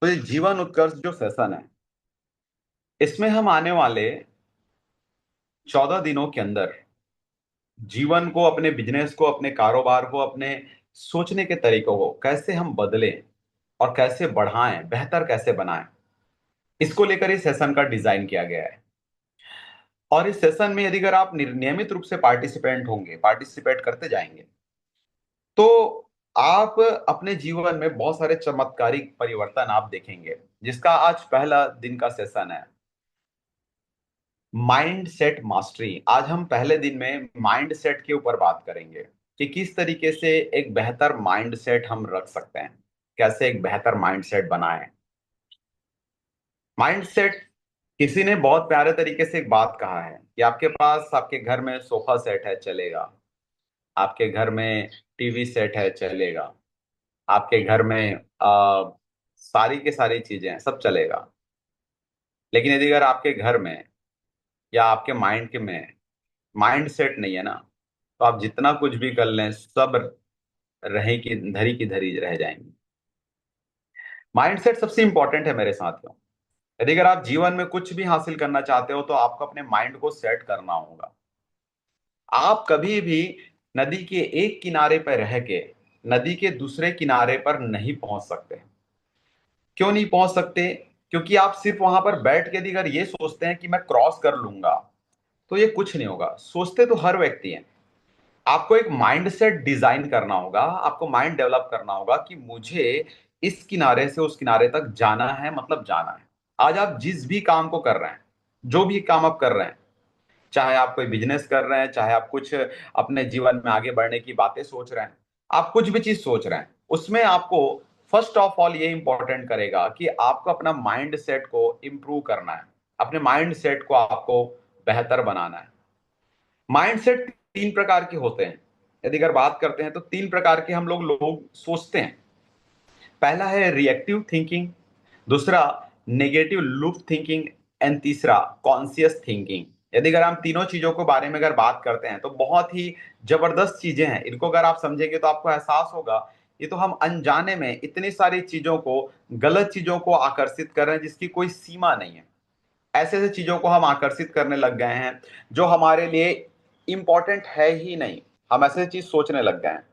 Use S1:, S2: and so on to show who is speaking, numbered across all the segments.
S1: तो ये जीवन उत्कर्ष जो सेशन है, इसमें हम आने वाले 14 दिनों के अंदर जीवन को, अपने बिजनेस को, अपने कारोबार को, अपने सोचने के तरीकों को कैसे हम बदलें और कैसे बढ़ाएं, बेहतर कैसे बनाएं, इसको लेकर इस सेशन का डिजाइन किया गया है। और इस सेशन में यदि अगर आप नियमित रूप से पार्टिसिपेट करते जाएंगे, तो आप अपने जीवन में बहुत सारे चमत्कारिक परिवर्तन आप देखेंगे। जिसका आज पहला दिन का सेशन है, माइंड सेट मास्टरी। आज हम पहले दिन में माइंड सेट के ऊपर बात करेंगे कि किस तरीके से एक बेहतर माइंड सेट हम रख सकते हैं, कैसे एक बेहतर माइंड सेट बनाएं। माइंड सेट, किसी ने बहुत प्यारे तरीके से एक बात कहा है कि आपके पास आपके घर में सोफा सेट है, चलेगा। आपके घर में टीवी सेट है, चलेगा। आपके घर में सारी की सारी चीजें हैं, सब चलेगा। लेकिन यदि अगर आपके घर में या आपके माइंड के में माइंड सेट नहीं है ना, तो आप जितना कुछ भी कर लें, सब रहे की धरी रह जाएंगी। माइंड सेट सबसे इंपॉर्टेंट है मेरे साथियों। यदि अगर आप जीवन में कुछ भी हासिल करना चाहते हो, तो आपको अपने माइंड को सेट करना होगा। आप कभी भी नदी के एक किनारे पर रह के नदी के दूसरे किनारे पर नहीं पहुंच सकते। क्यों नहीं पहुंच सकते? क्योंकि आप सिर्फ वहां पर बैठ के यदि अगर ये सोचते हैं कि मैं क्रॉस कर लूंगा, तो ये कुछ नहीं होगा। सोचते तो हर व्यक्ति है। आपको एक माइंड सेट डिजाइन करना होगा, आपको माइंड डेवलप करना होगा कि मुझे इस किनारे से उस किनारे तक जाना है, मतलब जाना है। आज आप जिस भी काम को कर रहे हैं, जो भी काम आप कर रहे हैं, चाहे आप कोई बिजनेस कर रहे हैं, चाहे आप कुछ अपने जीवन में आगे बढ़ने की बातें सोच रहे हैं, आप कुछ भी चीज सोच रहे हैं, उसमें आपको फर्स्ट ऑफ ऑल ये इंपॉर्टेंट करेगा कि आपको अपना माइंड सेट को इंप्रूव करना है। अपने माइंड सेट को आपको बेहतर बनाना है। माइंडसेट तीन प्रकार के होते हैं। यदि अगर बात करते हैं तो तीन प्रकार के हम लोग सोचते हैं। पहला है रिएक्टिव थिंकिंग, दूसरा नेगेटिव लूप थिंकिंग, एंड तीसरा कॉन्शियस थिंकिंग। यदि अगर हम तीनों चीजों के बारे में अगर बात करते हैं, तो बहुत ही जबरदस्त चीजें हैं। इनको अगर आप समझेंगे तो आपको एहसास होगा, ये तो हम अनजाने में इतनी सारी चीजों को, गलत चीजों को आकर्षित कर रहे हैं जिसकी कोई सीमा नहीं है। ऐसे ऐसे चीजों को हम आकर्षित करने लग गए हैं जो हमारे लिए इंपॉर्टेंट है ही नहीं। हम ऐसे चीज सोचने लग गए हैं।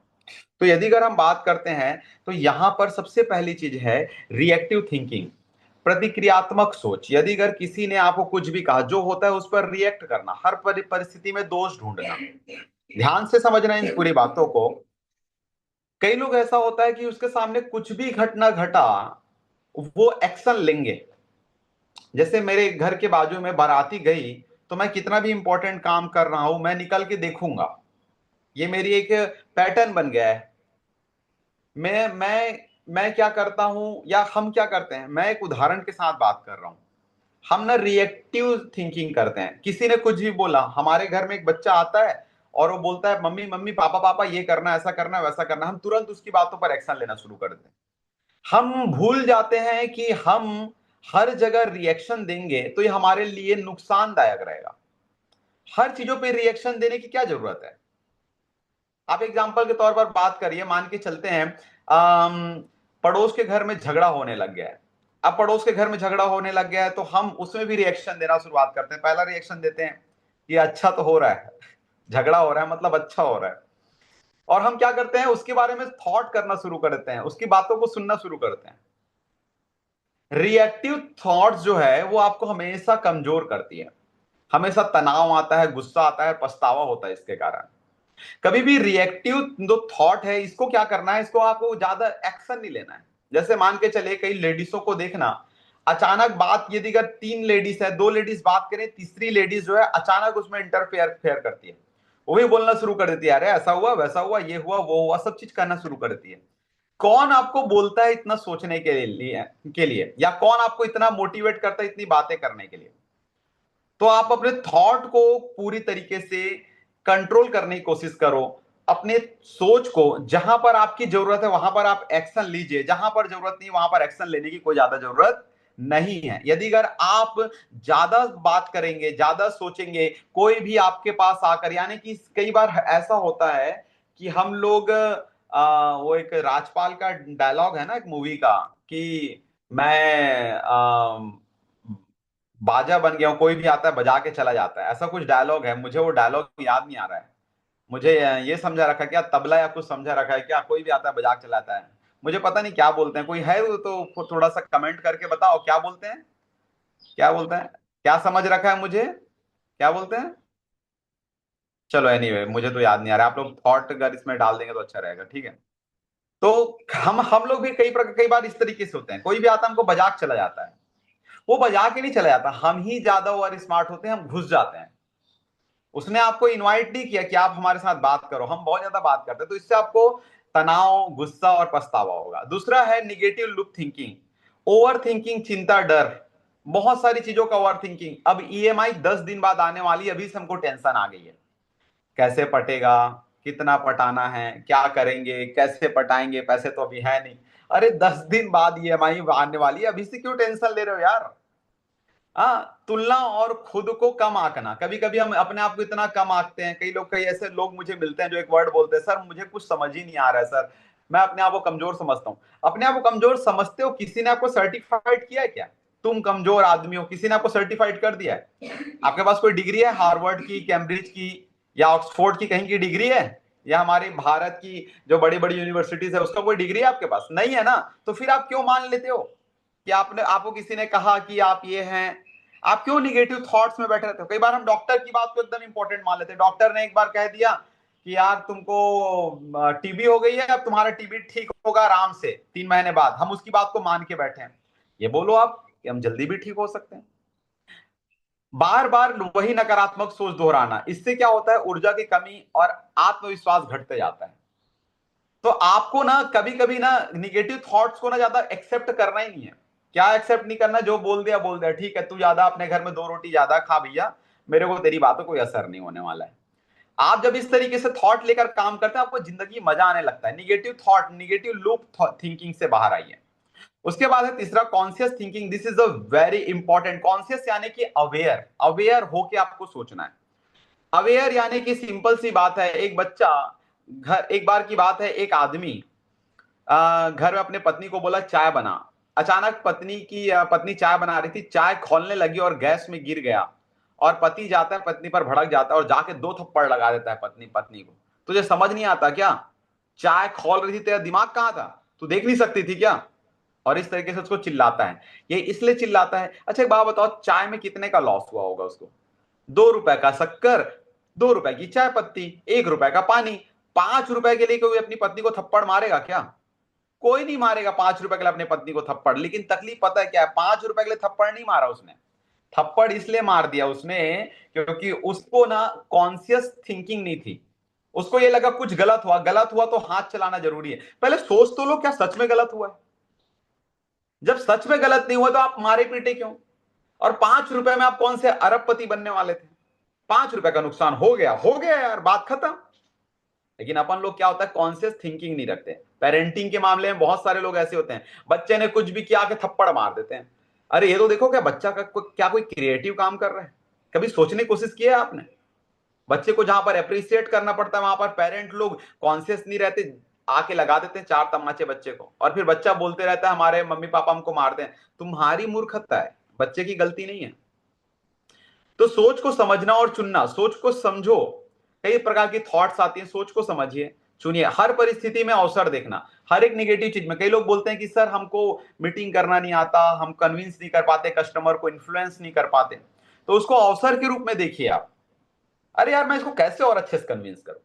S1: तो यदि अगर हम बात करते हैं, तो यहां पर सबसे पहली चीज है रिएक्टिव थिंकिंग, प्रतिक्रियात्मक सोच। यदि अगर किसी ने आपको कुछ भी कहा, जो होता है उस पर रिएक्ट करना, हर परिस्थिति में दोष ढूंढना। ध्यान से समझना इन पूरी बातों को। कई लोग, ऐसा होता है कि उसके सामने कुछ भी घटना घटा, वो एक्शन लेंगे। जैसे मेरे घर के बाजू में बाराती गई, तो मैं कितना भी इंपॉर्टेंट काम कर रहा हूं, मैं निकल के देखूंगा। ये मेरी एक पैटर्न बन गया है। मैं क्या करता हूं, या हम क्या करते हैं, मैं एक उदाहरण के साथ बात कर रहा हूं। हम ना रिएक्टिव थिंकिंग करते हैं। किसी ने कुछ भी बोला, हमारे घर में एक बच्चा आता है और वो बोलता है, मम्मी मम्मी, पापा पापा, ये करना, ऐसा करना, वैसा करना। हम तुरंत उसकी बातों पर एक्शन लेना शुरू कर देते हैं। हम भूल जाते हैं कि हम हर जगह रिएक्शन देंगे तो ये हमारे लिए नुकसानदायक रहेगा। हर चीजों पे रिएक्शन देने की क्या जरूरत है? आप एग्जाम्पल के तौर पर बात करिए, मान के चलते हैं, पड़ोस के घर में झगड़ा होने लग गया है। अब पड़ोस के घर में झगड़ा होने लग गया है, तो हम उसमें भी रिएक्शन देना शुरुआत करते हैं। पहला रिएक्शन देते हैं, ये अच्छा तो हो रहा है, झगड़ा हो रहा है मतलब अच्छा हो रहा है। और हम क्या करते हैं, उसके बारे में थॉट करना शुरू कर देते हैं, उसकी बातों को सुनना शुरू करते हैं। रिएक्टिव थॉट्स जो है वो आपको हमेशा कमजोर करती है। हमेशा तनाव आता है, गुस्सा आता है, पछतावा होता है इसके कारण। कभी भी रिएक्टिव जो थॉट है, इसको क्या करना है, इसको आपको ज्यादा एक्शन नहीं लेना है। जैसे मान के चले, कई लेडीजों को देखना, अचानक बात, यदि अगर तीन लेडीज है, दो लेडीज बात करें, तीसरी लेडीज जो है अचानक उसमें इंटरफेयर फेयर करती है। वो भी बोलना शुरू कर देती है, अरे ऐसा हुआ, वैसा हुआ, ये हुआ, वो हुआ, सब चीज करना शुरू कर देती है। कौन आपको बोलता है इतना सोचने के लिए, या कौन आपको इतना मोटिवेट करता है इतनी बातें करने के लिए? तो आप अपने थॉट को पूरी तरीके से कंट्रोल करने की कोशिश करो। अपने सोच को, जहां पर आपकी जरूरत है वहां पर आप एक्शन लीजिए, जहां पर जरूरत नहीं वहां पर एक्शन लेने की कोई ज्यादा जरूरत नहीं है। यदि अगर आप ज्यादा बात करेंगे, ज्यादा सोचेंगे, कोई भी आपके पास आकर, यानी कि कई बार ऐसा होता है कि हम लोग वो एक राजपाल का डायलॉग है ना, एक मूवी का, कि मैं बाजा बन गया हूँ, कोई भी आता है बजा के चला जाता है, ऐसा कुछ डायलॉग है, मुझे वो डायलॉग याद नहीं आ रहा है। मुझे ये समझा रखा है क्या, तबला या कुछ समझा रखा है क्या, कोई भी आता है बजा के चलाता है। मुझे पता नहीं क्या बोलते हैं, कोई है तो थोड़ा सा कमेंट करके बताओ क्या बोलते हैं, क्या बोलते हैं, क्या समझ रखा है मुझे, क्या बोलते हैं। चलो एनीवे, मुझे तो याद नहीं आ रहा, आप लोग थॉट अगर इसमें डाल देंगे तो अच्छा रहेगा, ठीक है। तो हम लोग भी कई बार इस तरीके से होते हैं, कोई भी आता है हमको बजा के चला जाता है। वो बजा के नहीं चला जाता, हम ही ज्यादा ओवर स्मार्ट होते हैं, हम घुस जाते हैं। उसने आपको इनवाइट नहीं किया कि आप हमारे साथ बात करो, हम बहुत ज्यादा बात करते हैं, तो इससे आपको तनाव, गुस्सा और पछतावा होगा। दूसरा है negative loop thinking, over thinking, चिंता, डर, बहुत सारी चीजों का ओवर थिंकिंग। अब ईएमआई 10 दिन बाद आने वाली, अभी से हमको टेंशन आ गई है, कैसे पटेगा, कितना पटाना है, क्या करेंगे, कैसे पटाएंगे, पैसे तो अभी है नहीं। अरे 10 दिन बाद ईएमआई आने वाली है, अभी से क्यों टेंशन ले रहे हो यार। हाँ, तुलना और खुद को कम आंकना, कभी कभी हम अपने आप को इतना कम आंकते हैं। कई ऐसे लोग मुझे मिलते हैं जो एक वर्ड बोलते हैं, सर मुझे कुछ समझ ही नहीं आ रहा है सर, मैं अपने आप को कमजोर समझता हूँ। अपने आप को कमजोर समझते हो, किसी ने आपको सर्टिफाइड किया है क्या, तुम कमजोर आदमी हो, किसी ने आपको सर्टिफाइड कर दिया है? आपके पास कोई डिग्री है, हार्वर्ड की, कैम्ब्रिज की, या ऑक्सफोर्ड की कहीं की डिग्री है, या हमारी भारत की जो बड़ी बड़ी यूनिवर्सिटीज है उसका कोई डिग्री है आपके पास? नहीं है ना। तो फिर आप क्यों मान लेते हो कि आपको किसी ने कहा कि आप ये हैं? आप क्यों निगेटिव थॉट्स में बैठे रहते हो? कई बार हम डॉक्टर की बात को एकदम इंपॉर्टेंट मान लेते हैं। डॉक्टर ने एक बार कह दिया कि यार तुमको टीबी हो गई है, अब तुम्हारा टीबी ठीक होगा आराम से 3 महीने बाद, हम उसकी बात को मान के बैठे हैं। ये बोलो आप कि हम जल्दी भी ठीक हो सकते हैं। बार बार वही नकारात्मक सोच दोहराना, इससे क्या होता है, ऊर्जा की कमी और आत्मविश्वास घटते जाता है। तो आपको ना कभी कभी ना निगेटिव थॉट्स को ना ज्यादा एक्सेप्ट करना ही नहीं है। क्या एक्सेप्ट नहीं करना, जो बोल दिया ठीक है, तू ज्यादा अपने घर में 2 रोटी ज्यादा खा भैया, मेरे को तेरी बातों कोई असर नहीं होने वाला है। आप जब इस तरीके से थॉट लेकर काम करते हैं, आपको जिंदगी मजा आने लगता है। Negative thought, negative loop thinking से बाहर आइए। उसके बाद है तीसरा, conscious thinking. This is a very important. Conscious यानी कि अवेयर, अवेयर होके आपको सोचना है। अवेयर यानी कि सिंपल सी बात है, एक बच्चा घर, एक बार की बात है, एक आदमी घर में अपने पत्नी को बोला चाय बना। अचानक पत्नी चाय बना रही थी, चाय खोलने लगी और गैस में गिर गया, और पति जाता है, पत्नी पर भड़क जाता है और जाके 2 थप्पड़ लगा देता है पत्नी पत्नी को। तुझे समझ नहीं आता क्या, चाय खोल रही थी, तेरा दिमाग कहां था, तू देख नहीं सकती थी क्या? और इस तरीके से उसको चिल्लाता है। ये इसलिए चिल्लाता है, अच्छा एक बात बताओ, चाय में कितने का लॉस हुआ होगा उसको? 2 रुपए का शक्कर, 2 रुपए की चाय पत्ती, 1 रुपए का पानी। 5 रुपए के लिए कोई अपनी पत्नी को थप्पड़ मारेगा क्या? कोई नहीं मारेगा 5 रुपए के लिए अपने पत्नी को थप्पड़। लेकिन तकलीफ पता है क्या है, 5 रुपए के लिए थप्पड़ नहीं मारा उसने। थप्पड़ इसलिए मार दिया उसने क्योंकि उसको ना कॉन्शियस थिंकिंग नहीं थी। उसको ये लगा कुछ गलत हुआ, गलत हुआ तो हाथ चलाना जरूरी है। पहले सोच तो लो, क्या सच में गलत हुआ है? जब सच में गलत नहीं हुआ तो आप मारे पीटे क्यों? और 5 रुपए में आप कौन से अरबपति बनने वाले थे? 5 रुपए का नुकसान हो गया यार, बात खत्म। लेकिन अपन लोग क्या होता है, कॉन्शियस थिंकिंग नहीं रखते। पेरेंटिंग के मामले में बहुत सारे लोग ऐसे होते हैं, बच्चे ने कुछ भी किया के थप्पड़ मार देते हैं। अरे ये तो देखो, क्या बच्चा क्या कोई क्रिएटिव काम कर रहा है? कभी सोचने की कोशिश की है आपने? बच्चे को जहां पर अप्रिशिएट करना पड़ता है, वहां पर पेरेंट लोग कॉन्शियस नहीं रहते, आके लगा देते हैं 4 तमाचे बच्चे को, और फिर बच्चा बोलते रहता है हमारे मम्मी पापा हमको मारते हैं। तुम्हारी मूर्खता है, बच्चे की गलती नहीं है। तो सोच को समझना और चुनना, सोच को समझो। कई प्रकार की थॉट्स आती हैं, सोच को समझिए, चुनिए। हर परिस्थिति में अवसर देखना, हर एक निगेटिव चीज में। कई लोग बोलते हैं कि सर हमको मीटिंग करना नहीं आता, हम कन्विंस नहीं कर पाते, कस्टमर को इन्फ्लुएंस नहीं कर पाते। तो उसको अवसर के रूप में देखिए आप। अरे यार मैं इसको कैसे और अच्छे से कन्विंस करूं?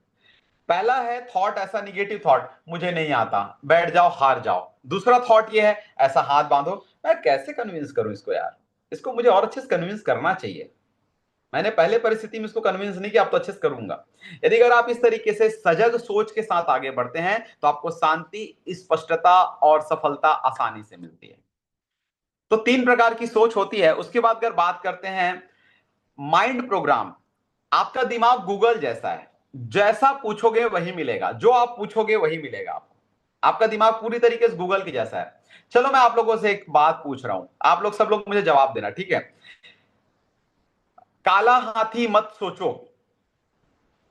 S1: पहला है थॉट ऐसा, निगेटिव थॉट, मुझे नहीं आता, बैठ जाओ हार जाओ। दूसरा थॉट ये है, ऐसा हाथ बांधो, मैं कैसे कन्विंस करूं इसको यार, इसको मुझे और अच्छे से कन्विंस करना चाहिए, मैंने पहले परिस्थिति में इसको कन्विंस नहीं किया, अब तो अच्छे से करूंगा। यदि अगर आप इस तरीके से सजग सोच के साथ आगे बढ़ते हैं तो आपको शांति, स्पष्टता और सफलता आसानी से मिलती है। तो 3 प्रकार की सोच होती है। उसके बाद अगर बात करते हैं माइंड प्रोग्राम, आपका दिमाग गूगल जैसा है, जैसा पूछोगे वही मिलेगा, जो आप पूछोगे वही मिलेगा आपको। आपका दिमाग पूरी तरीके से गूगल की जैसा है। चलो मैं आप लोगों से एक बात पूछ रहा हूं, आप लोग सब लोग मुझे जवाब देना, ठीक है? काला हाथी मत सोचो,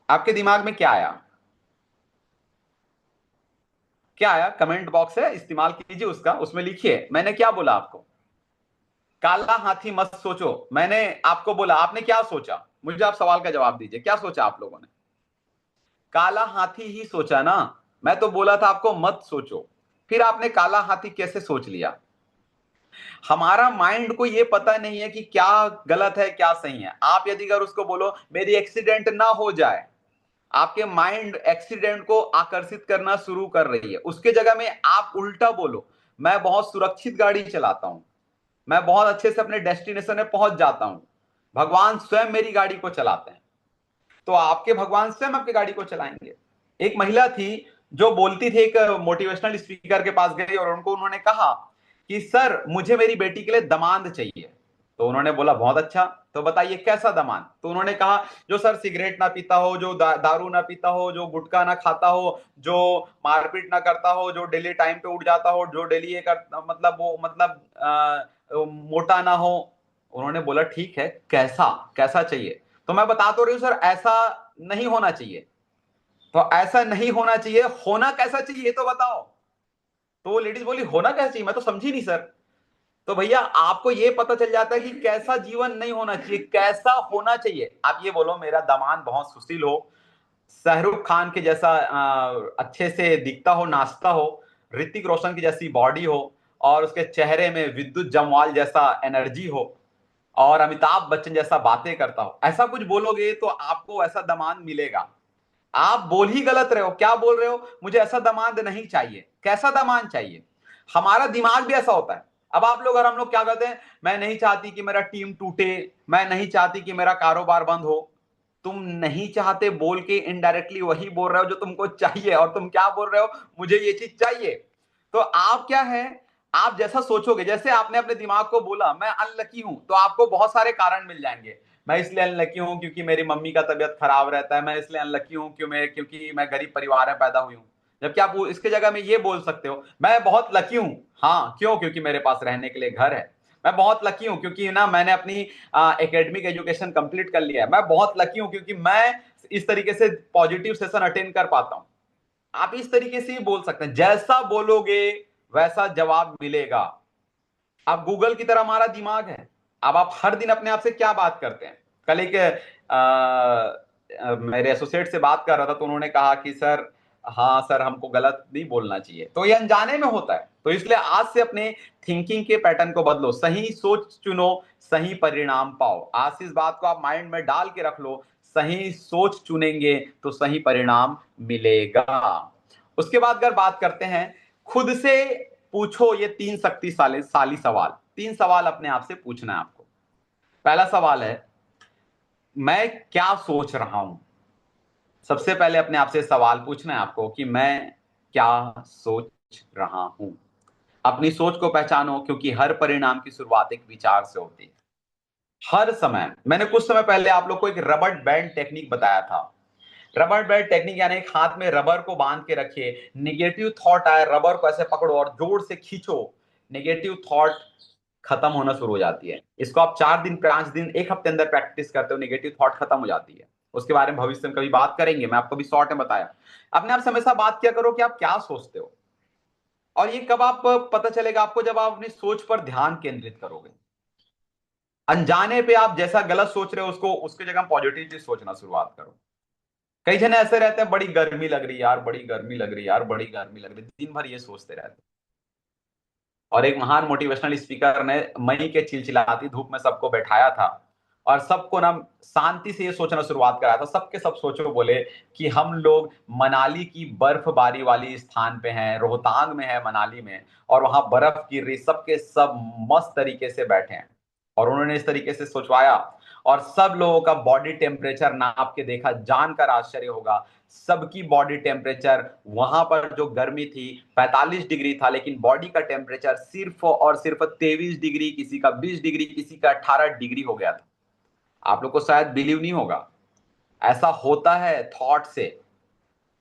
S1: आपके दिमाग में क्या आया? क्या आया? कमेंट बॉक्स है, इस्तेमाल कीजिए उसका, उसमें लिखिए मैंने क्या बोला आपको। काला हाथी मत सोचो, मैंने आपको बोला, आपने क्या सोचा? मुझे आप सवाल का जवाब दीजिए, क्या सोचा आप लोगों ने? काला हाथी ही सोचा ना। मैं तो बोला था आपको मत सोचो, फिर आपने काला हाथी कैसे सोच लिया? हमारा माइंड को यह पता नहीं है कि क्या गलत है क्या सही है। आप यदि अगर उसको बोलो मेरी एक्सीडेंट ना हो जाए, आपके माइंड एक्सीडेंट को आकर्षित करना शुरू कर रही है। उसके जगह में आप उल्टा बोलो, मैं बहुत सुरक्षित गाड़ी चलाता हूं, मैं बहुत अच्छे से अपने डेस्टिनेशन में पहुंच जाता हूं, भगवान स्वयं मेरी गाड़ी को चलाते हैं। तो आपके भगवान स्वयं आपकी गाड़ी को चलाएंगे। एक महिला थी जो बोलती थी, एक मोटिवेशनल स्पीकर के पास गई और उनको उन्होंने कहा कि सर मुझे मेरी बेटी के लिए दामाद चाहिए। तो उन्होंने बोला बहुत अच्छा, तो बताइए कैसा दामाद? तो उन्होंने कहा जो सर सिगरेट ना पीता हो, जो दारू ना पीता हो, जो गुटखा ना खाता हो, जो मारपीट ना करता हो, जो डेली टाइम पे उठ जाता हो, जो डेली ये कर मतलब वो मतलब मोटा ना हो। उन्होंने बोला ठीक है, कैसा कैसा चाहिए? तो मैं बता तो रही हूँ सर, ऐसा नहीं होना चाहिए। तो ऐसा नहीं होना चाहिए, होना कैसा चाहिए ये तो बताओ। तो वो लेडीज बोली होना कैसा चाहिए, मैं तो समझी नहीं सर। तो भैया आपको ये पता चल जाता है कि कैसा जीवन नहीं होना चाहिए, कैसा होना चाहिए। आप ये बोलो मेरा दामाद बहुत सुशील हो, शाहरुख खान के जैसा अच्छे से दिखता हो, नाचता हो, ऋतिक रोशन की जैसी बॉडी हो, और उसके चेहरे में विद्युत जमवाल जैसा एनर्जी हो, और अमिताभ बच्चन जैसा बातें करता हो, ऐसा कुछ बोलोगे तो आपको ऐसा दामाद मिलेगा। आप बोल ही गलत रहे हो। क्या बोल रहे हो? मुझे ऐसा दामाद नहीं चाहिए। कैसा दामाद चाहिए? हमारा दिमाग भी ऐसा होता है। अब आप लोग और हम लोग क्या कहते हैं, मैं नहीं चाहती कि मेरा टीम टूटे, मैं नहीं चाहती कि मेरा कारोबार बंद हो। तुम नहीं चाहते बोल के इनडायरेक्टली वही बोल रहे हो जो तुमको चाहिए। और तुम क्या बोल रहे हो? मुझे ये चीज चाहिए। तो आप क्या है, आप जैसा सोचोगे, जैसे आपने अपने दिमाग को बोला मैं अनलकी हूं, तो आपको बहुत सारे कारण मिल जाएंगे। मैं इसलिए अनलकी हूं क्योंकि मेरी मम्मी का तबीयत खराब रहता है, मैं इसलिए अनलकी हूं क्योंकि मैं गरीब परिवार में पैदा हुई हूं। जबकि आप इसके जगह में ये बोल सकते हो मैं बहुत लकी हूं। हाँ क्यों? क्योंकि मेरे पास रहने के लिए घर है। मैं बहुत लकी हूं क्योंकि ना मैंने अपनी एकेडमिक एजुकेशन कंप्लीट कर लिया है। मैं बहुत लकी हूं क्योंकि मैं इस तरीके से पॉजिटिव सेशन अटेंड कर पाता हूं। आप इस तरीके से ही बोल सकते हैं, जैसा बोलोगे वैसा जवाब मिलेगा। अब गूगल की तरह हमारा दिमाग है। अब आप हर दिन अपने आप से क्या बात करते हैं? कल एक मेरे एसोसिएट से बात कर रहा था, तो उन्होंने कहा कि सर, हाँ सर हमको गलत नहीं बोलना चाहिए। तो ये अनजाने में होता है। तो इसलिए आज से अपने थिंकिंग के पैटर्न को बदलो, सही सोच चुनो, सही परिणाम पाओ। आज से इस बात को आप माइंड में डाल के रख लो, सही सोच चुनेंगे तो सही परिणाम मिलेगा। उसके बाद अगर बात करते हैं, खुद से पूछो ये तीन शक्तिशाली साली सवाल। तीन सवाल अपने आप से पूछना है आपको। पहला सवाल है मैं क्या सोच रहा हूं। सबसे पहले अपने आप से सवाल पूछना है आपको कि मैं क्या सोच रहा हूं। अपनी सोच को पहचानो, क्योंकि हर परिणाम की शुरुआत एक विचार से होती है। हर समय, मैंने कुछ समय पहले आप लोग को एक रबर बैंड टेक्निक बताया था। रबर बैंड टेक्निक यानी एक हाथ में रबर को बांध के रखिए, निगेटिव थॉट आए रबर को ऐसे पकड़ो और जोर से खींचो, नेगेटिव थॉट खत्म होना शुरू हो जाती है। इसको आप 4 दिन 5 दिन 1 हफ्ते अंदर प्रैक्टिस करते हो, नेगेटिव थॉट खत्म हो जाती है। उसके बारे में भविष्य में कभी बात करेंगे, मैं आपको भी शॉर्ट में बताया। अपने आप से हमेशा बात किया करो कि आप क्या सोचते हो। और ये कब आप पता चलेगा आपको? जब आप अपनी सोच पर ध्यान केंद्रित करोगे। अनजाने पे आप जैसा गलत सोच रहे हो उसको उसकी जगह पॉजिटिवली सोचना शुरुआत करो। कई जन ऐसे रहते हैं, बड़ी गर्मी लग रही है यार, बड़ी गर्मी लग रही है यार, बड़ी गर्मी लग रही है, दिन भर ये सोचते रहते हैं। और एक महान मोटिवेशनल स्पीकर ने मई के चिलचिलाती धूप में सबको बैठाया था और सबको ना शांति से ये सोचना शुरुआत कराया था। सबके सब सोचो बोले कि हम लोग मनाली की बर्फबारी वाली स्थान पे हैं, रोहतांग में है मनाली में, और वहां बर्फ गिर रही, सबके सब मस्त तरीके से बैठे हैं। और उन्होंने इस तरीके से सोचवाया और सब लोगों का बॉडी टेम्परेचर नाप के देखा। जानकर आश्चर्य होगा, सबकी बॉडी टेम्परेचर वहां पर जो गर्मी थी 45 डिग्री था, लेकिन बॉडी का टेम्परेचर सिर्फ और सिर्फ 23 डिग्री, किसी का 20 डिग्री, किसी का 18 डिग्री हो गया था। आप लोग को शायद बिलीव नहीं होगा, ऐसा होता है थॉट से।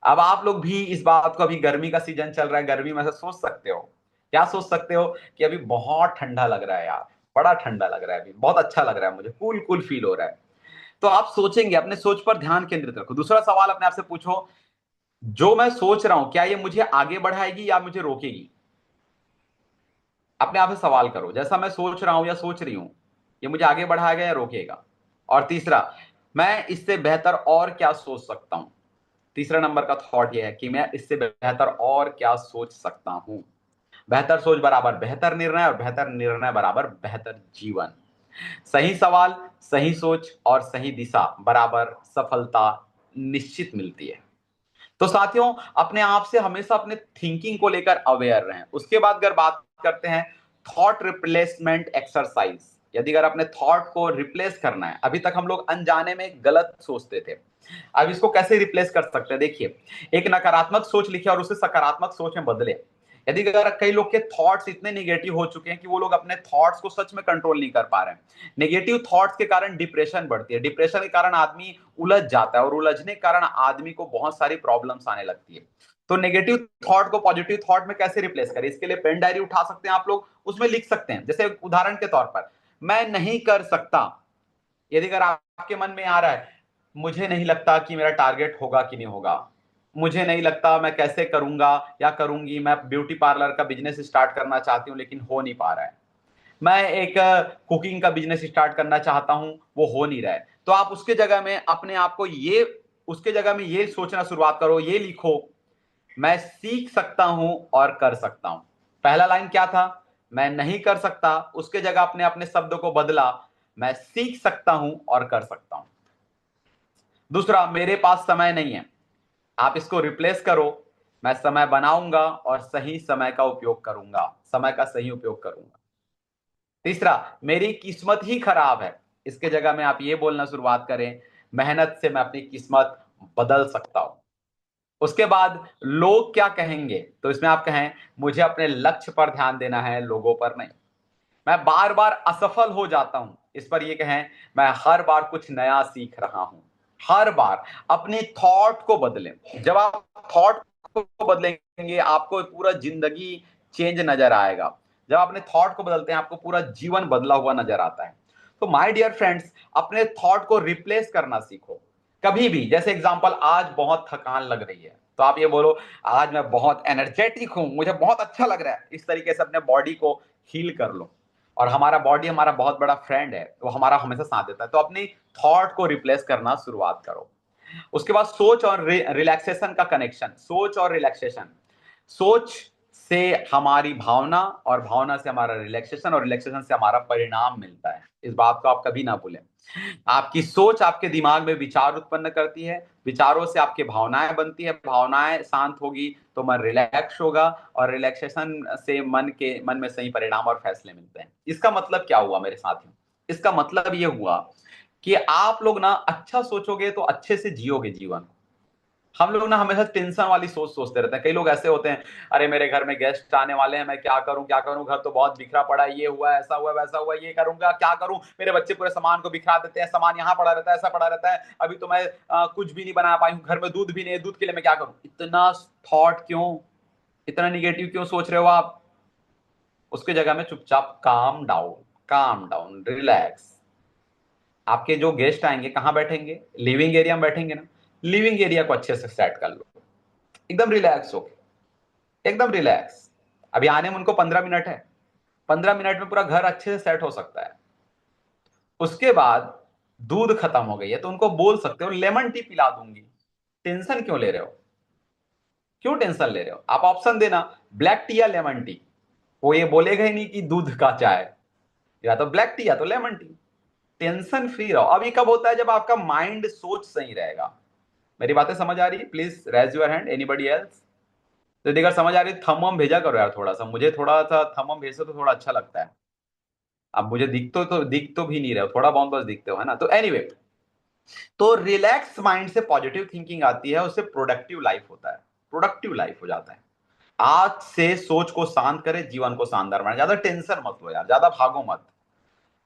S1: अब आप लोग भी इस बात को, अभी गर्मी का सीजन चल रहा है, गर्मी में से सोच सकते हो, क्या सोच सकते हो कि अभी बहुत ठंडा लग रहा है यार, बड़ा ठंडा लग रहा है, अभी बहुत अच्छा लग रहा है, मुझे कूल कूल फील हो रहा है। तो आप सोचेंगे, अपने सोच पर ध्यान केंद्रित रखो। दूसरा सवाल अपने आप से पूछो जो मैं सोच रहा हूं क्या ये मुझे आगे बढ़ाएगी या मुझे रोकेगी? अपने आप से सवाल करो, जैसा मैं सोच रहा हूं या सोच रही हूं, ये मुझे आगे बढ़ाएगा या रोकेगा? और तीसरा, मैं इससे बेहतर और क्या सोच सकता हूं? तीसरा नंबर का थॉट ये है कि मैं इससे बेहतर और क्या सोच सकता हूं। बेहतर सोच बराबर बेहतर निर्णय, और बेहतर निर्णय बराबर बेहतर जीवन। सही सवाल, सही सोच और सही दिशा बराबर सफलता निश्चित मिलती है। तो साथियों, अपने आप से हमेशा अपने थिंकिंग को लेकर अवेयर रहें। उसके बाद अगर बात करते हैं थॉट रिप्लेसमेंट एक्सरसाइज, यदि अगर अपने थॉट को रिप्लेस करना है, अभी तक हम लोग अनजाने में गलत सोचते थे, अब इसको कैसे रिप्लेस कर सकते हैं? देखिए, एक नकारात्मक सोच लिखे और उसे सकारात्मक सोच में बदले। यदि अगर कई लोग के थॉट्स इतने निगेटिव हो चुके हैं कि वो लोग अपने थॉट्स को सच में कंट्रोल नहीं कर पा रहे हैं। नेगेटिव थॉट्स के कारण डिप्रेशन बढ़ती है, डिप्रेशन के कारण आदमी उलझ जाता है, और उलझने के कारण आदमी को बहुत सारी प्रॉब्लम्स आने लगती है। तो नेगेटिव थॉट को पॉजिटिव थॉट में कैसे रिप्लेस करें? इसके लिए पेन डायरी उठा सकते हैं आप लोग, उसमें लिख सकते हैं। जैसे उदाहरण के तौर पर, मैं नहीं कर सकता, यदि अगर आपके मन में आ रहा है, मुझे नहीं लगता कि मेरा टारगेट होगा कि नहीं होगा, मुझे नहीं लगता मैं कैसे करूंगा या करूंगी, मैं ब्यूटी पार्लर का बिजनेस स्टार्ट करना चाहती हूं लेकिन हो नहीं पा रहा है, मैं एक कुकिंग का बिजनेस स्टार्ट करना चाहता हूं, वो हो नहीं रहा है, तो आप उसके जगह में अपने आप को ये, उसके जगह में ये सोचना शुरुआत करो, ये लिखो, मैं सीख सकता हूं और कर सकता हूं। पहला लाइन क्या था? मैं नहीं कर सकता, उसके जगह अपने अपने शब्दों को बदला, मैं सीख सकता हूं और कर सकता हूं। दूसरा, मेरे पास समय नहीं है, आप इसको रिप्लेस करो, मैं समय बनाऊंगा और सही समय का उपयोग करूंगा, समय का सही उपयोग करूंगा। तीसरा, मेरी किस्मत ही खराब है, इसके जगह में आप ये बोलना शुरुआत करें, मेहनत से मैं अपनी किस्मत बदल सकता हूं। उसके बाद, लोग क्या कहेंगे, तो इसमें आप कहें, मुझे अपने लक्ष्य पर ध्यान देना है, लोगों पर नहीं। मैं बार बार असफल हो जाता हूं, इस पर यह कहें, मैं हर बार कुछ नया सीख रहा हूं। हर बार अपने थॉट को बदलें। जब आप थॉट को बदलेंगे, आपको पूरा जिंदगी चेंज नजर आएगा। जब अपने थॉट को बदलते हैं, आपको पूरा जीवन बदला हुआ नजर आता है। तो माय डियर फ्रेंड्स, अपने थॉट को रिप्लेस करना सीखो। कभी भी, जैसे एग्जांपल, आज बहुत थकान लग रही है, तो आप ये बोलो, आज मैं बहुत एनर्जेटिक हूं, मुझे बहुत अच्छा लग रहा है। इस तरीके से अपने बॉडी को हील कर लो। और हमारा बॉडी हमारा बहुत बड़ा फ्रेंड है, वो हमारा हमेशा साथ देता है। तो अपनी थॉट को रिप्लेस करना शुरुआत करो। उसके बाद सोच और रिलैक्सेशन का कनेक्शन, सोच और रिलैक्सेशन। सोच से हमारी भावना, और भावना से हमारा रिलैक्सेशन, और रिलैक्सेशन से हमारा परिणाम मिलता है। इस बात को आप कभी ना भूलें। आपकी सोच आपके दिमाग में विचार उत्पन्न करती है, विचारों से आपकी भावनाएं बनती है, भावनाएं शांत होगी तो मन रिलैक्स होगा, और रिलैक्सेशन से मन में सही परिणाम और फैसले मिलते हैं। इसका मतलब क्या हुआ मेरे साथियों? इसका मतलब ये हुआ कि आप लोग ना अच्छा सोचोगे तो अच्छे से जियोगे जीवन। हम लोग ना हमेशा टेंशन वाली सोच सोचते रहते हैं। कई लोग ऐसे होते हैं, अरे मेरे घर में गेस्ट आने वाले हैं, मैं क्या करूं, घर तो बहुत बिखरा पड़ा है, ये हुआ, ऐसा हुआ, वैसा हुआ, ये करूंगा, क्या करूं, मेरे बच्चे पूरे सामान को बिखरा देते हैं, सामान यहाँ पड़ा रहता है, ऐसा पड़ा रहता है, अभी तो मैं कुछ भी नहीं बना पाई हूं, घर में दूध भी नहीं है, दूध के लिए मैं क्या करूं? इतना थॉट क्यों, इतना निगेटिव क्यों सोच रहे हो आप? उसके जगह में चुपचाप काम डाउन, रिलैक्स। आपके जो गेस्ट आएंगे कहाँ बैठेंगे? लिविंग एरिया में बैठेंगे ना। लिविंग एरिया को अच्छे से सेट कर लो, एकदम रिलैक्स हो, एकदम रिलैक्स। अभी आने में उनको 15 मिनट है, 15 मिनट में पूरा घर अच्छे से सेट हो सकता है। उसके बाद दूध खत्म हो गई है तो उनको बोल सकते हो, लेमन टी पिला दूंगी। टेंशन क्यों ले रहे हो? क्यों टेंशन ले रहे हो? आप ऑप्शन देना, ब्लैक टी या लेमन टी। वो ये बोलेगा ही नहीं कि दूध का चाय, या तो ब्लैक टी या तो लेमन टी। टेंशन फ्री रहो। अब ये कब होता है? जब आपका माइंड सोच सही रहेगा। मेरी बातें समझ आ रही है? Please raise your hand, anybody else? तो देखकर समझ आ रही है, थम वम भेजा करो यार, थोड़ा सा मुझे, थोड़ा सा थम वम भेजो तो थोड़ा अच्छा लगता है। अब मुझे दिख तो भी नहीं रहे हो, थोड़ा बहुत बस दिखते हो, है ना? तो एनीवे, तो रिलैक्स माइंड से पॉजिटिव थिंकिंग आती है, उससे प्रोडक्टिव लाइफ होता है, प्रोडक्टिव लाइफ हो जाता है। आज से सोच को शांत करें, जीवन को शानदार बनाए। ज्यादा टेंशन मत लो यार, ज्यादा भागो मत।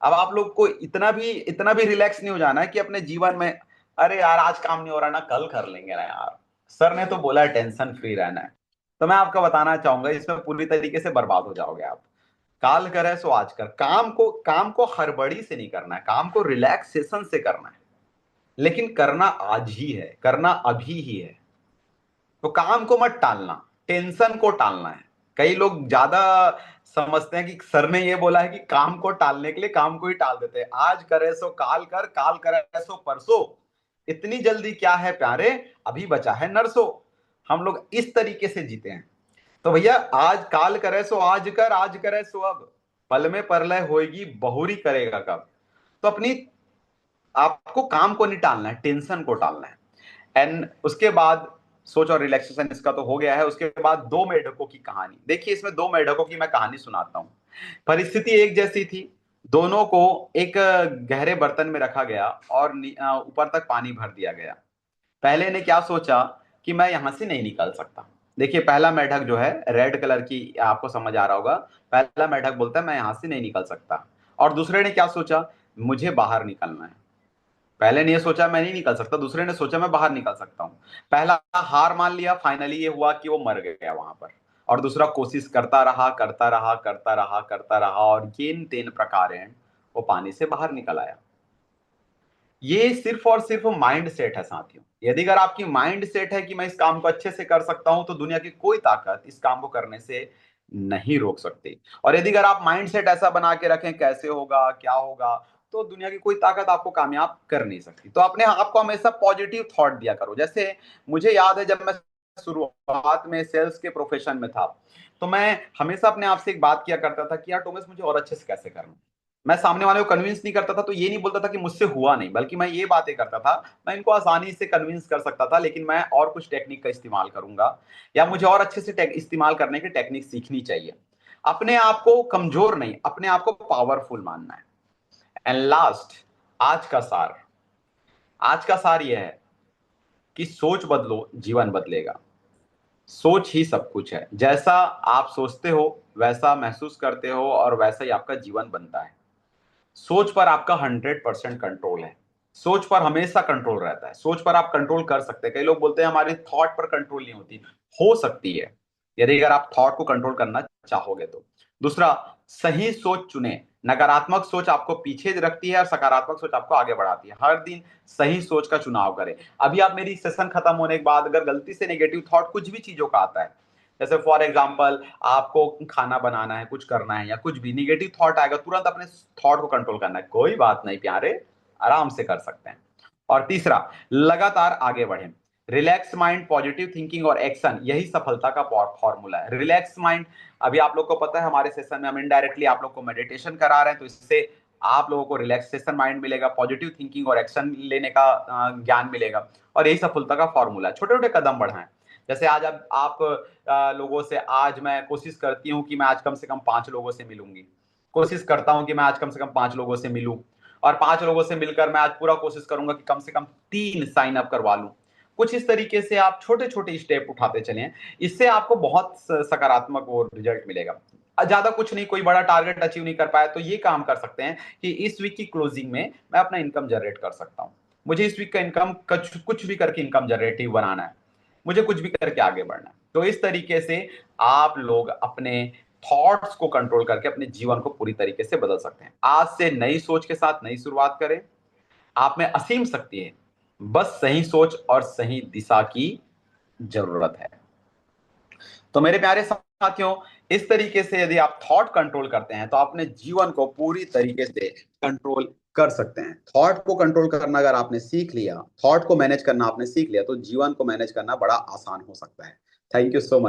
S1: अब आप लोग को इतना भी रिलैक्स नहीं हो जाना है कि अपने जीवन में, अरे यार आज काम नहीं हो रहा ना, कल कर लेंगे ना यार, सर ने तो बोला है टेंशन फ्री रहना है। तो मैं आपको बताना चाहूंगा, इसमें पूरी तरीके से बर्बाद हो जाओगे आप। काल करे सो आज कर। काम को हड़बड़ी से नहीं करना है, काम को रिलैक्सेशन से करना है। लेकिन करना आज ही है, करना अभी ही है। तो काम को मत टालना, टेंशन को टालना है। कई लोग ज्यादा समझते हैं कि सर ने ये बोला है कि काम को टालने के लिए काम को ही टाल देते हैं। आज करे सो काल कर, काल करे सो परसों, इतनी जल्दी क्या है प्यारे, अभी बचा है नरसों। हम लोग इस तरीके से जीते हैं। तो भैया आज काल करे सो आज कर, आज करे सो अब, पल में परलय होएगी बहुरी करेगा कब। तो अपनी, आपको काम को नहीं टालना है, टेंशन को टालना है। एंड उसके बाद सोच और रिलैक्सेशन इसका तो हो गया है। उसके बाद दो मेढकों की कहानी देखिए, इसमें दो मेढकों की मैं कहानी सुनाता हूं। परिस्थिति एक जैसी थी, दोनों को एक गहरे बर्तन में रखा गया और ऊपर तक पानी भर दिया गया। पहले ने क्या सोचा कि मैं यहां से नहीं निकल सकता। देखिए पहला मेढक जो है रेड कलर की, आपको समझ आ रहा होगा, पहला मेढक बोलता है मैं यहां से नहीं निकल सकता। और दूसरे ने क्या सोचा, मुझे बाहर निकलना है। पहले ने ये सोचा मैं नहीं निकल सकता, दूसरे ने सोचा मैं बाहर निकल सकता हूं। पहला हार मान लिया, फाइनली ये हुआ कि वो मर गया वहां पर। और दूसरा कोशिश करता रहा, करता रहा, करता रहा, करता रहा, और येन तेन प्रकार वो पानी से बाहर निकल आया। ये सिर्फ और सिर्फ माइंड सेट है साथियों। यदि अगर आपकी माइंड सेट है कि मैं इस काम को अच्छे से कर सकता हूं, तो दुनिया की कोई ताकत इस काम को करने से नहीं रोक सकती। और यदि अगर आप माइंड सेट ऐसा बना के रखें कैसे होगा क्या होगा, तो दुनिया की कोई ताकत आपको कामयाब कर नहीं सकती। तो अपने आप को हमेशा पॉजिटिव थॉट दिया करो। जैसे मुझे याद है जब मैं शुरुआत में सेल्स के प्रोफेशन में था, तो मैं हमेशा अपने आप से एक बात किया करता था कि यार टोमस मुझे और अच्छे से कैसे करना। मैं सामने वाले को कन्विंस नहीं करता था, तो ये नहीं बोलता था कि मुझसे हुआ नहीं, बल्कि मैं ये बातें करता था, मैं इनको आसानी से कन्विंस कर सकता था, लेकिन मैं और कुछ टेक्निक का इस्तेमाल करूंगा, या मुझे और अच्छे से इस्तेमाल करने की टेक्निक सीखनी चाहिए। अपने आप को कमजोर नहीं, अपने आप को पावरफुल मानना है। एंड लास्ट, आज का सार, आज का सार यह है कि सोच बदलो, जीवन बदलेगा। सोच ही सब कुछ है। जैसा आप सोचते हो वैसा महसूस करते हो, और वैसा ही आपका जीवन बनता है। सोच पर आपका 100% कंट्रोल है। सोच पर हमेशा कंट्रोल रहता है। सोच पर आप कंट्रोल कर सकते हैं। कई लोग बोलते हैं हमारी थॉट पर कंट्रोल नहीं होती, हो सकती है, यदि अगर आप थॉट को कंट्रोल करना चाहोगे तो। दूसरा, सही सोच चुने। नकारात्मक सोच आपको पीछे रखती है और सकारात्मक सोच आपको आगे बढ़ाती है। हर दिन सही सोच का चुनाव करें। अभी आप मेरी सेशन खत्म होने के बाद अगर गलती से नेगेटिव थॉट कुछ भी चीजों का आता है, जैसे फॉर एग्जाम्पल आपको खाना बनाना है, कुछ करना है, या कुछ भी निगेटिव थॉट आएगा, तुरंत अपने थॉट को कंट्रोल करना है। कोई बात नहीं प्यारे, आराम से कर सकते हैं। और तीसरा, लगातार आगे बढ़ें। रिलैक्स माइंड, पॉजिटिव थिंकिंग और एक्शन, यही सफलता का फॉर्मूला है। रिलैक्स माइंड, अभी आप लोग को पता है हमारे सेशन में हम इनडायरेक्टली आप लोग को मेडिटेशन करा रहे हैं, तो इससे आप लोगों को रिलैक्सेशन माइंड मिलेगा, पॉजिटिव थिंकिंग और एक्शन लेने का ज्ञान मिलेगा। और यही सफलता का फॉर्मूला है। छोटे छोटे कदम बढ़ाएं। जैसे आज आप लोगों से, आज मैं कोशिश करती हूँ कि मैं आज कम से कम 5 लोगों से मिलूंगी। कोशिश करता हूं कि मैं आज कम से कम 5 लोगों से मिलूं। और 5 लोगों से मिलकर मैं आज पूरा कोशिश करूंगा कि कम से कम 3 साइन अप करवा लूं। कुछ इस तरीके से आप छोटे छोटे स्टेप उठाते चलें। इससे आपको बहुत सकारात्मक और रिजल्ट मिलेगा। ज्यादा कुछ नहीं, कोई बड़ा टारगेट अचीव नहीं कर पाया तो ये काम कर सकते हैं कि इस वीक की क्लोजिंग में मैं अपना इनकम जनरेट कर सकता हूं। मुझे इस वीक का इनकम कुछ भी करके इनकम जनरेटिव बनाना है, मुझे कुछ भी करके आगे बढ़ना है। तो इस तरीके से आप लोग अपने थॉट्स को कंट्रोल करके अपने जीवन को पूरी तरीके से बदल सकते हैं। आज से नई सोच के साथ नई शुरुआत करें। आप में असीम शक्ति है, बस सही सोच और सही दिशा की जरूरत है। तो मेरे प्यारे साथियों, इस तरीके से यदि आप थॉट कंट्रोल करते हैं तो अपने जीवन को पूरी तरीके से कंट्रोल कर सकते हैं। थॉट को कंट्रोल करना अगर आपने सीख लिया, थॉट को मैनेज करना आपने सीख लिया, तो जीवन को मैनेज करना बड़ा आसान हो सकता है। Thank you so much.